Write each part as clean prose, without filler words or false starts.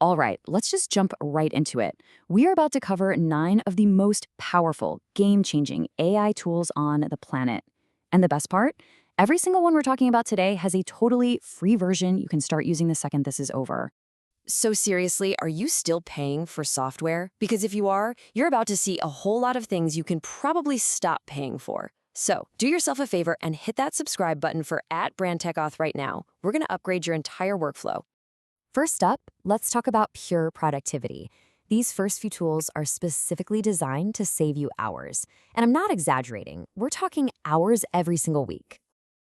All right, let's just jump right into it. We are about to cover 9 of the most powerful, game-changing AI tools on the planet. And the best part? Every single one we're talking about today has a totally free version you can start using the second this is over. So seriously, are you still paying for software? Because if you are, you're about to see a whole lot of things you can probably stop paying for. So do yourself a favor and hit that subscribe button for @BrandTechAuth right now. We're going to upgrade your entire workflow. First up, let's talk about pure productivity. These first few tools are specifically designed to save you hours. And I'm not exaggerating, we're talking hours every single week.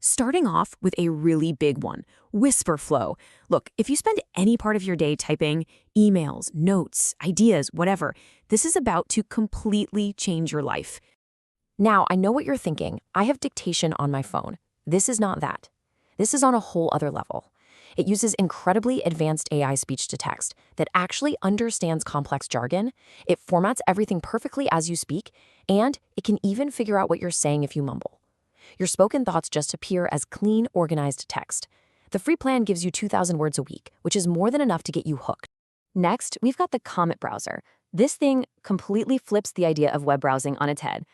Starting off with a really big one, Whisper Flow. Look, if you spend any part of your day typing emails, notes, ideas, whatever, this is about to completely change your life. Now, I know what you're thinking. I have dictation on my phone. This is not that. This is on a whole other level. It uses incredibly advanced AI speech-to-text that actually understands complex jargon. It formats everything perfectly as you speak, and it can even figure out what you're saying if you mumble. Your spoken thoughts just appear as clean, organized text. The free plan gives you 2,000 words a week, which is more than enough to get you hooked. Next, we've got the Comet browser. This thing completely flips the idea of web browsing on its head.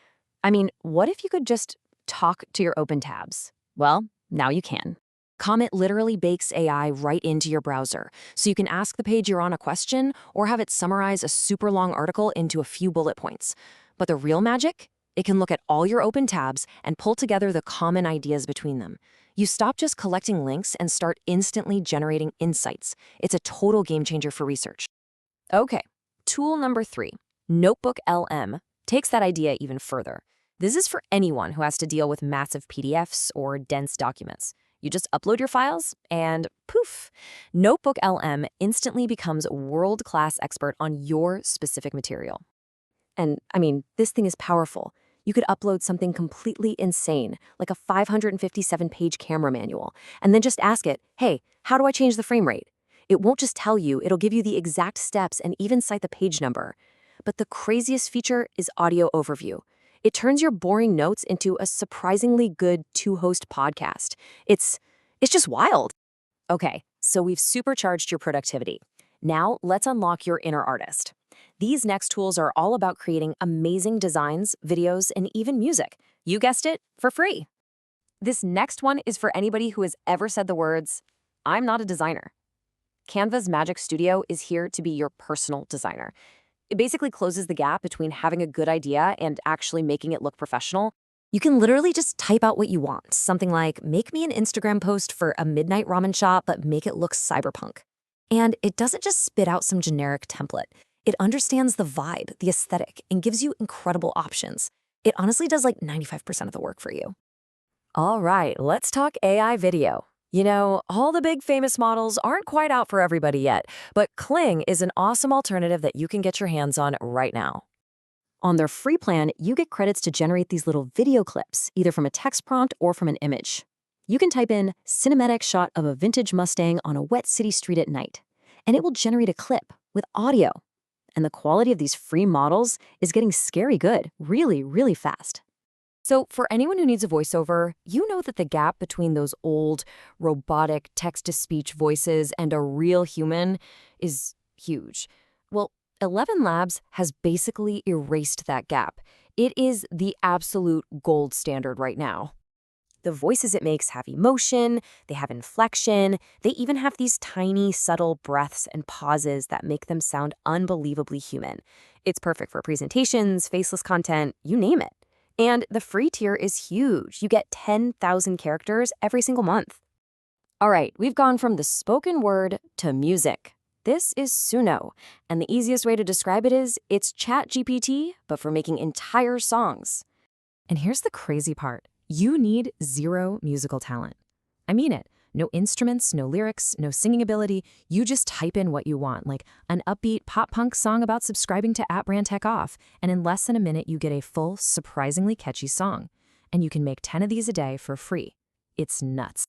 I mean, what if you could just talk to your open tabs? Well, now you can. Comet literally bakes AI right into your browser, so you can ask the page you're on a question or have it summarize a super long article into a few bullet points. But the real magic? It can look at all your open tabs and pull together the common ideas between them. You stop just collecting links and start instantly generating insights. It's a total game changer for research. Okay, tool number 3, Notebook LM, takes that idea even further. This is for anyone who has to deal with massive PDFs or dense documents. You just upload your files and poof, Notebook LM instantly becomes a world-class expert on your specific material. And I mean, this thing is powerful. You could upload something completely insane, like a 557-page camera manual, and then just ask it, hey, how do I change the frame rate? It won't just tell you, it'll give you the exact steps and even cite the page number. But the craziest feature is audio overview. It turns your boring notes into a surprisingly good 2-host podcast. It's just wild. Okay, so we've supercharged your productivity. Now let's unlock your inner artist. These next tools are all about creating amazing designs, videos, and even music. You guessed it, for free. This next one is for anybody who has ever said the words, "I'm not a designer." Canva's Magic Studio is here to be your personal designer. It basically closes the gap between having a good idea and actually making it look professional. You can literally just type out what you want, something like, make me an Instagram post for a midnight ramen shop, but make it look cyberpunk. And it doesn't just spit out some generic template. It understands the vibe, the aesthetic, and gives you incredible options. It honestly does like 95% of the work for you. All right, let's talk AI video. You know, all the big famous models aren't quite out for everybody yet, but Kling is an awesome alternative that you can get your hands on right now. On their free plan, you get credits to generate these little video clips, either from a text prompt or from an image. You can type in cinematic shot of a vintage Mustang on a wet city street at night, and it will generate a clip with audio. And the quality of these free models is getting scary good, really, really fast. So for anyone who needs a voiceover, you know that the gap between those old, robotic text-to-speech voices and a real human is huge. Well, 11 Labs has basically erased that gap. It is the absolute gold standard right now. The voices it makes have emotion, they have inflection, they even have these tiny, subtle breaths and pauses that make them sound unbelievably human. It's perfect for presentations, faceless content, you name it. And the free tier is huge. You get 10,000 characters every single month. All right, we've gone from the spoken word to music. This is Suno, and the easiest way to describe it is it's ChatGPT, but for making entire songs. And here's the crazy part. You need zero musical talent. I mean it. No instruments, no lyrics, no singing ability. You just type in what you want, like an upbeat pop-punk song about subscribing to @BrandTechAuth, and in less than a minute, you get a full, surprisingly catchy song. And you can make 10 of these a day for free. It's nuts.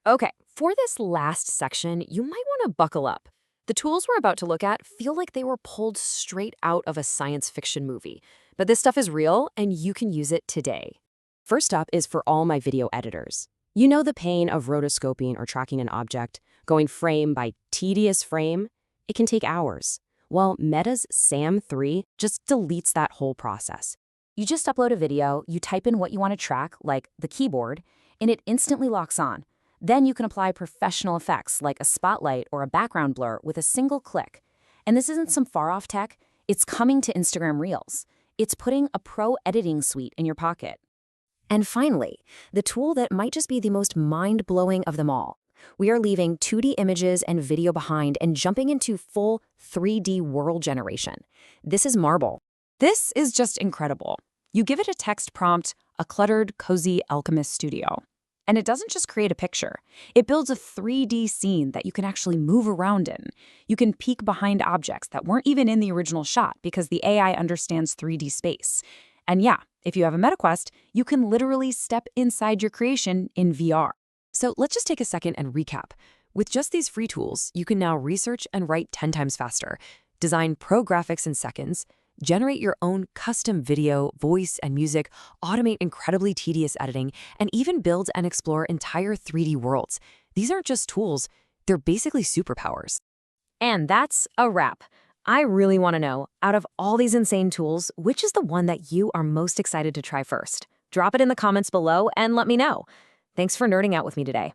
Okay, for this last section, you might want to buckle up. The tools we're about to look at feel like they were pulled straight out of a science fiction movie. But this stuff is real, and you can use it today. First up is for all my video editors. You know the pain of rotoscoping or tracking an object, going frame by tedious frame? it can take hours. Well, Meta's SAM 3 just deletes that whole process. You just upload a video, you type in what you want to track, like the keyboard, and it instantly locks on. Then you can apply professional effects like a spotlight or a background blur with a single click. And this isn't some far-off tech, it's coming to Instagram Reels. It's putting a pro editing suite in your pocket. And finally, the tool that might just be the most mind-blowing of them all. We are leaving 2D images and video behind and jumping into full 3D world generation. This is Marble. This is just incredible. You give it a text prompt, a cluttered, cozy alchemist studio. And it doesn't just create a picture. It builds a 3D scene that you can actually move around in. You can peek behind objects that weren't even in the original shot because the AI understands 3D space. And yeah, if you have a MetaQuest, you can literally step inside your creation in VR. So let's just take a second and recap. With just these free tools, you can now research and write 10 times faster, design pro graphics in seconds, generate your own custom video, voice, and music, automate incredibly tedious editing, and even build and explore entire 3D worlds. These aren't just tools, they're basically superpowers. And that's a wrap. I really want to know, out of all these insane tools, which is the one that you are most excited to try first? Drop it in the comments below and let me know. Thanks for nerding out with me today.